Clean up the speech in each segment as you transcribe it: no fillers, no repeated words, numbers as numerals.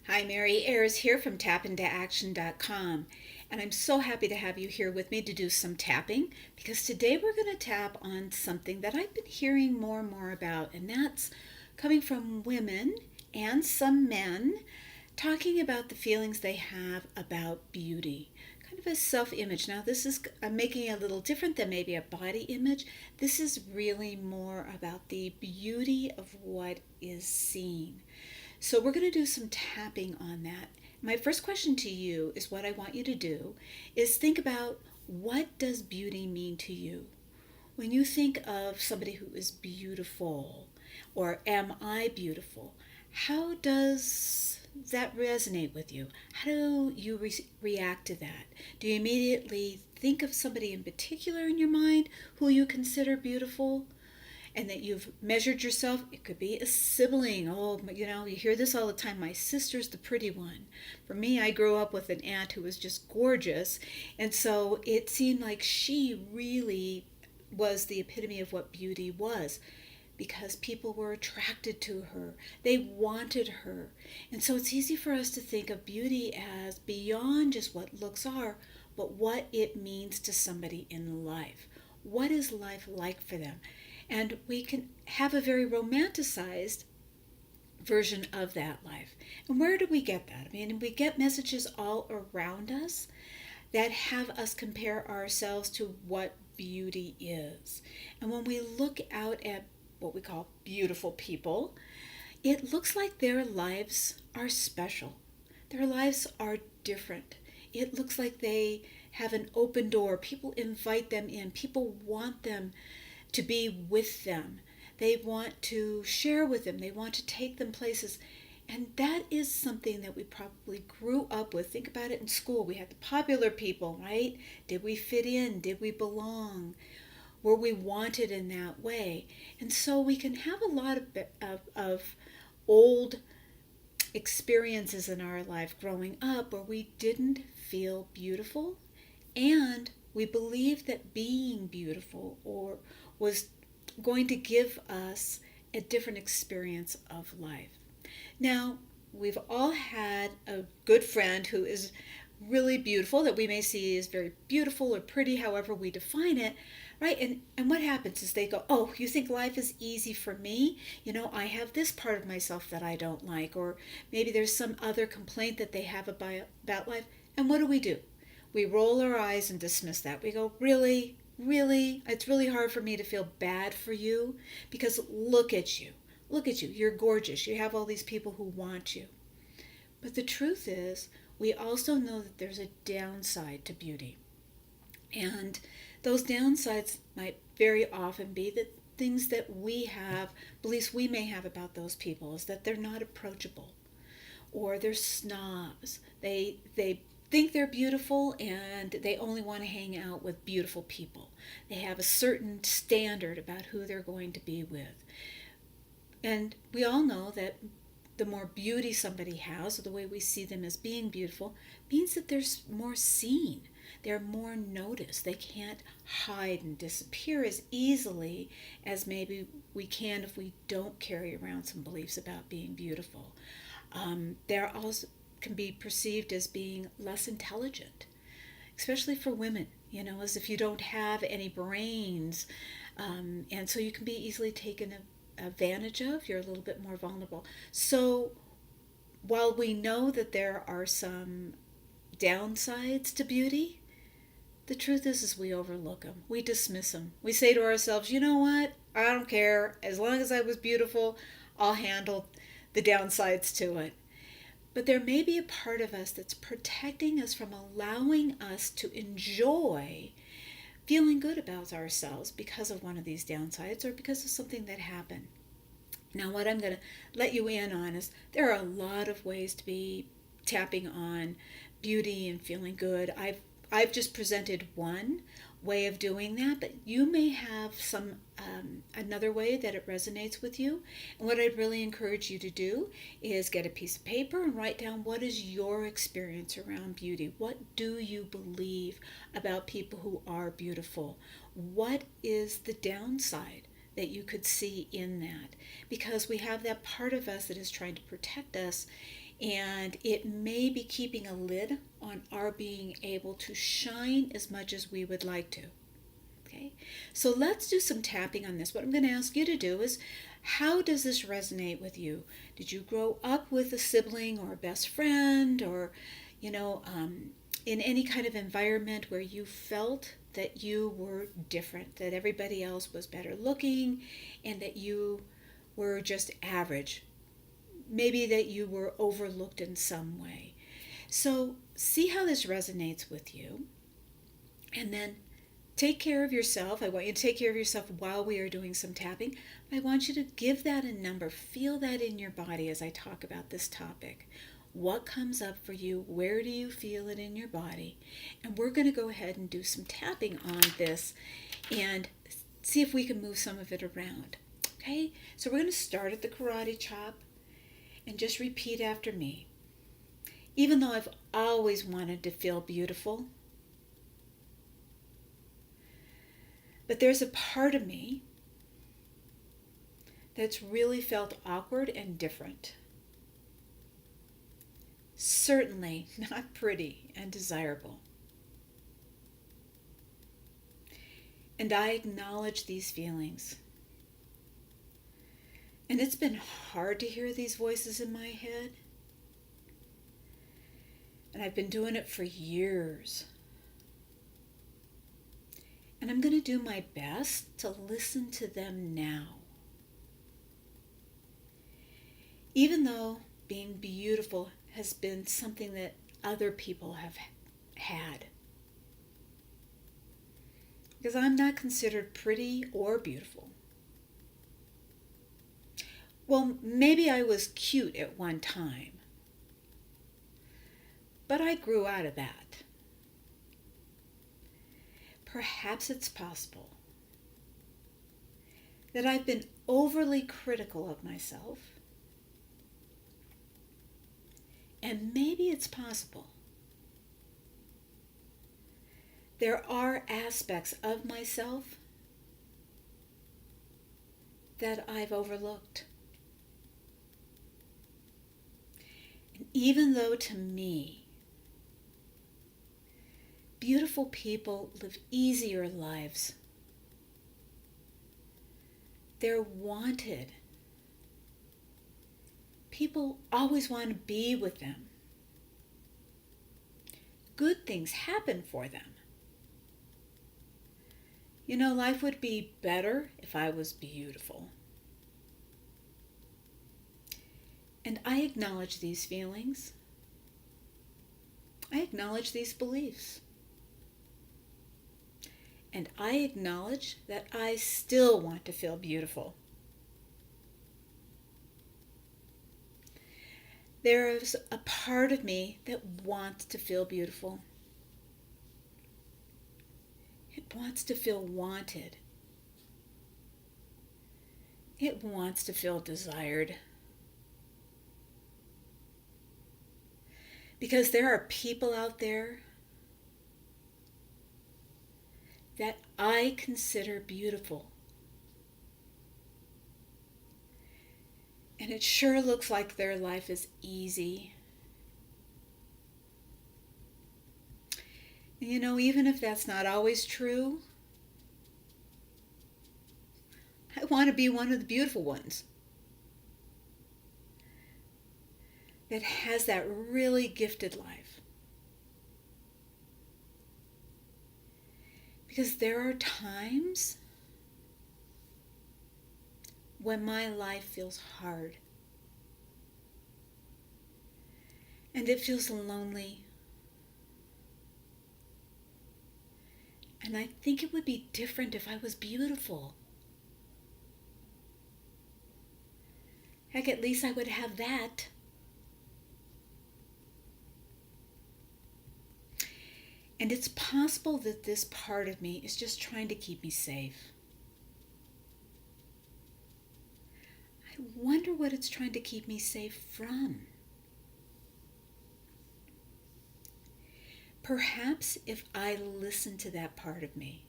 Hi, Mary. Ayers here from tapintooaction.com. And I'm so happy to have you here with me to do some tapping because today we're going to tap on something that I've been hearing more and more about, and that's coming from women and some men talking about the feelings they have about beauty. Kind of a self image. Now, I'm making it a little different than maybe a body image. This is really more about the beauty of what is seen. So we're going to do some tapping on that. My first question to you is what I want you to do is think about, what does beauty mean to you? When you think of somebody who is beautiful, or am I beautiful, how does that resonate with you? How do you react to that? Do you immediately think of somebody in particular in your mind who you consider beautiful? And that you've measured yourself. It could be a sibling. Oh, you hear this all the time. My sister's the pretty one. For me, I grew up with an aunt who was just gorgeous. And so it seemed like she really was the epitome of what beauty was, because people were attracted to her. They wanted her. And so it's easy for us to think of beauty as beyond just what looks are, but what it means to somebody in life. What is life like for them? And we can have a very romanticized version of that life. And where do we get that? I mean, we get messages all around us that have us compare ourselves to what beauty is. And when we look out at what we call beautiful people, it looks like their lives are special. Their lives are different. It looks like they have an open door. People invite them in. People want them to be with them. They want to share with them. They want to take them places. And that is something that we probably grew up with. Think about it in school. We had the popular people, right? Did we fit in? Did we belong? Were we wanted in that way? And so we can have a lot of old experiences in our life growing up where we didn't feel beautiful, and we believed that being beautiful or was going to give us a different experience of life. Now, we've all had a good friend who is really beautiful, that we may see as very beautiful or pretty, however we define it, right? And what happens is they go, oh, you think life is easy for me? I have this part of myself that I don't like, or maybe there's some other complaint that they have about life. And what do? We roll our eyes and dismiss that. We go, really? Really? It's really hard for me to feel bad for you, because look at you. Look at you. You're gorgeous. You have all these people who want you. But the truth is, we also know that there's a downside to beauty. And those downsides might very often be that things that we have, beliefs we may have about those people, is that they're not approachable, or they're snobs. They think they're beautiful and they only want to hang out with beautiful people. They have a certain standard about who they're going to be with. And we all know that the more beauty somebody has, or the way we see them as being beautiful, means that there's more seen. They're more noticed. They can't hide and disappear as easily as maybe we can if we don't carry around some beliefs about being beautiful. They're also can be perceived as being less intelligent, especially for women, as if you don't have any brains. And so you can be easily taken advantage of. You're a little bit more vulnerable. So while we know that there are some downsides to beauty, the truth is we overlook them. We dismiss them. We say to ourselves, you know what? I don't care. As long as I was beautiful, I'll handle the downsides to it. But there may be a part of us that's protecting us from allowing us to enjoy feeling good about ourselves because of one of these downsides, or because of something that happened. Now, what I'm going to let you in on is there are a lot of ways to be tapping on beauty and feeling good. I've just presented one way of doing that, but you may have some another way that it resonates with you. And what I'd really encourage you to do is get a piece of paper and write down, what is your experience around beauty? What do you believe about people who are beautiful? What is the downside that you could see in that? Because we have that part of us that is trying to protect us, and it may be keeping a lid on our being able to shine as much as we would like to. Okay, so let's do some tapping on this. What I'm going to ask you to do is, how does this resonate with you? Did you grow up with a sibling or a best friend, or, you know, in any kind of environment where you felt that you were different, that everybody else was better looking, and that you were just average? Maybe that you were overlooked in some way. So see how this resonates with you, and then take care of yourself. I want you to take care of yourself while we are doing some tapping. I want you to give that a number. Feel that in your body as I talk about this topic. What comes up for you? Where do you feel it in your body? And we're going to go ahead and do some tapping on this and see if we can move some of it around. Okay? So we're going to start at the karate chop and just repeat after me. Even though I've always wanted to feel beautiful, but there's a part of me that's really felt awkward and different. Certainly not pretty and desirable. And I acknowledge these feelings. And it's been hard to hear these voices in my head. And I've been doing it for years. And I'm going to do my best to listen to them now. Even though being beautiful has been something that other people have had. Because I'm not considered pretty or beautiful. Well, maybe I was cute at one time. But I grew out of that. Perhaps it's possible that I've been overly critical of myself. And maybe it's possible there are aspects of myself that I've overlooked. And even though to me, beautiful people live easier lives, they're wanted. People always want to be with them. Good things happen for them. You know, life would be better if I was beautiful. And I acknowledge these feelings. I acknowledge these beliefs. And I acknowledge that I still want to feel beautiful. There is a part of me that wants to feel beautiful. It wants to feel wanted. It wants to feel desired. Because there are people out there that I consider beautiful. And it sure looks like their life is easy. And you know, even if that's not always true, I want to be one of the beautiful ones that has that really gifted life. Because there are times when my life feels hard. And it feels lonely. And I think it would be different if I was beautiful. Heck, at least I would have that. And it's possible that this part of me is just trying to keep me safe. I wonder what it's trying to keep me safe from. Perhaps if I listen to that part of me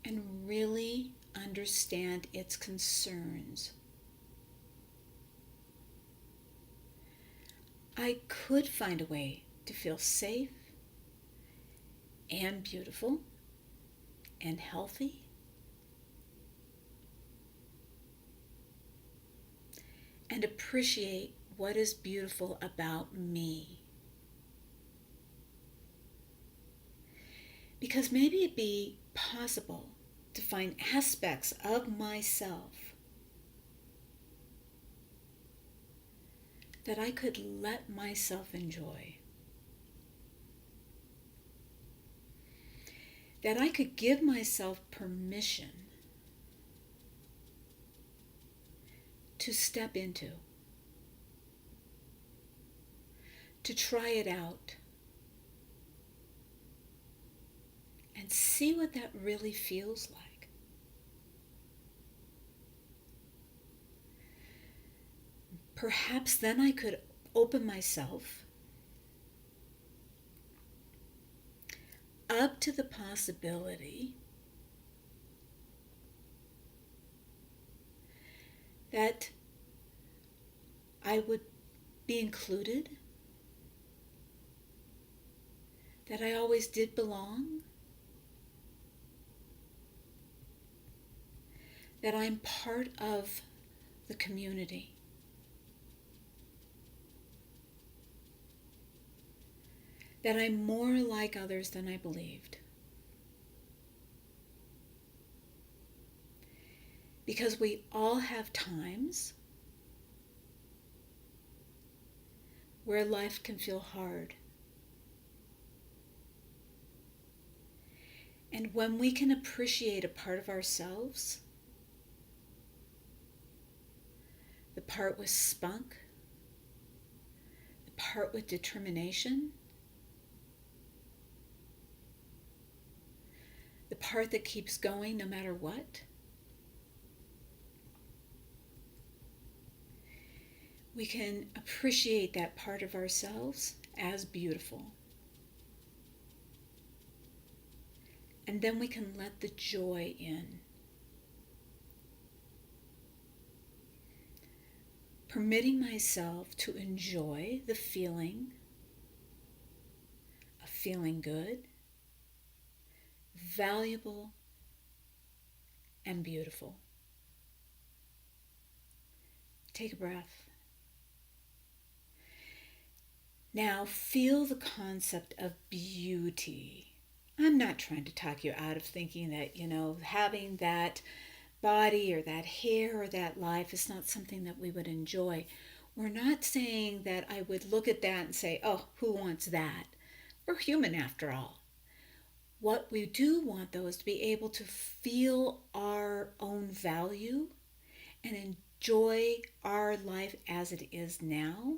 and really understand its concerns, I could find a way to feel safe and beautiful and healthy and appreciate what is beautiful about me. Because maybe it'd be possible to find aspects of myself that I could let myself enjoy. That I could give myself permission to step into, to try it out, and see what that really feels like. Perhaps then I could open myself up to the possibility that I would be included, that I always did belong, that I'm part of the community, that I'm more like others than I believed. Because we all have times where life can feel hard. And when we can appreciate a part of ourselves, the part with spunk, the part with determination, the part that keeps going no matter what, we can appreciate that part of ourselves as beautiful. And then we can let the joy in. Permitting myself to enjoy the feeling of feeling good, valuable, and beautiful. Take a breath. Now feel the concept of beauty. I'm not trying to talk you out of thinking that, having that body or that hair or that life is not something that we would enjoy. We're not saying that I would look at that and say, oh, who wants that? We're human after all. What we do want, though, is to be able to feel our own value and enjoy our life as it is now,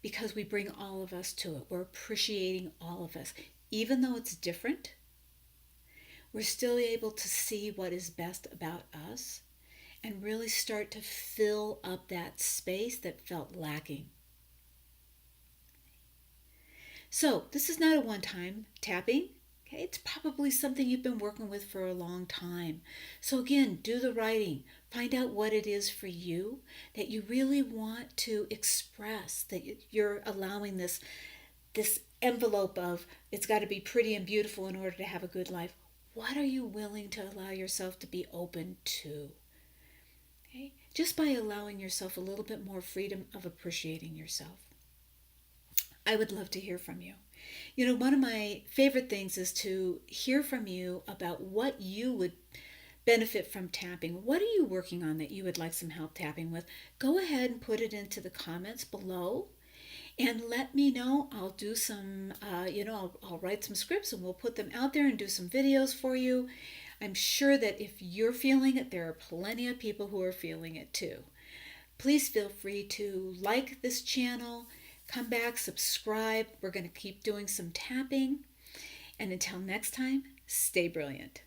because we bring all of us to it. We're appreciating all of us. Even though it's different, we're still able to see what is best about us and really start to fill up that space that felt lacking. So this is not a one-time tapping. Okay, it's probably something you've been working with for a long time. So again, do the writing. Find out what it is for you that you really want to express, that you're allowing this envelope of it's got to be pretty and beautiful in order to have a good life. What are you willing to allow yourself to be open to? Okay? Just by allowing yourself a little bit more freedom of appreciating yourself. I would love to hear from you. One of my favorite things is to hear from you about what you would benefit from tapping. What are you working on that you would like some help tapping with? Go ahead and put it into the comments below and let me know. I'll do some, I'll write some scripts and we'll put them out there and do some videos for you. I'm sure that if you're feeling it, there are plenty of people who are feeling it too. Please feel free to like this channel, come back, subscribe. We're going to keep doing some tapping. And until next time, stay brilliant.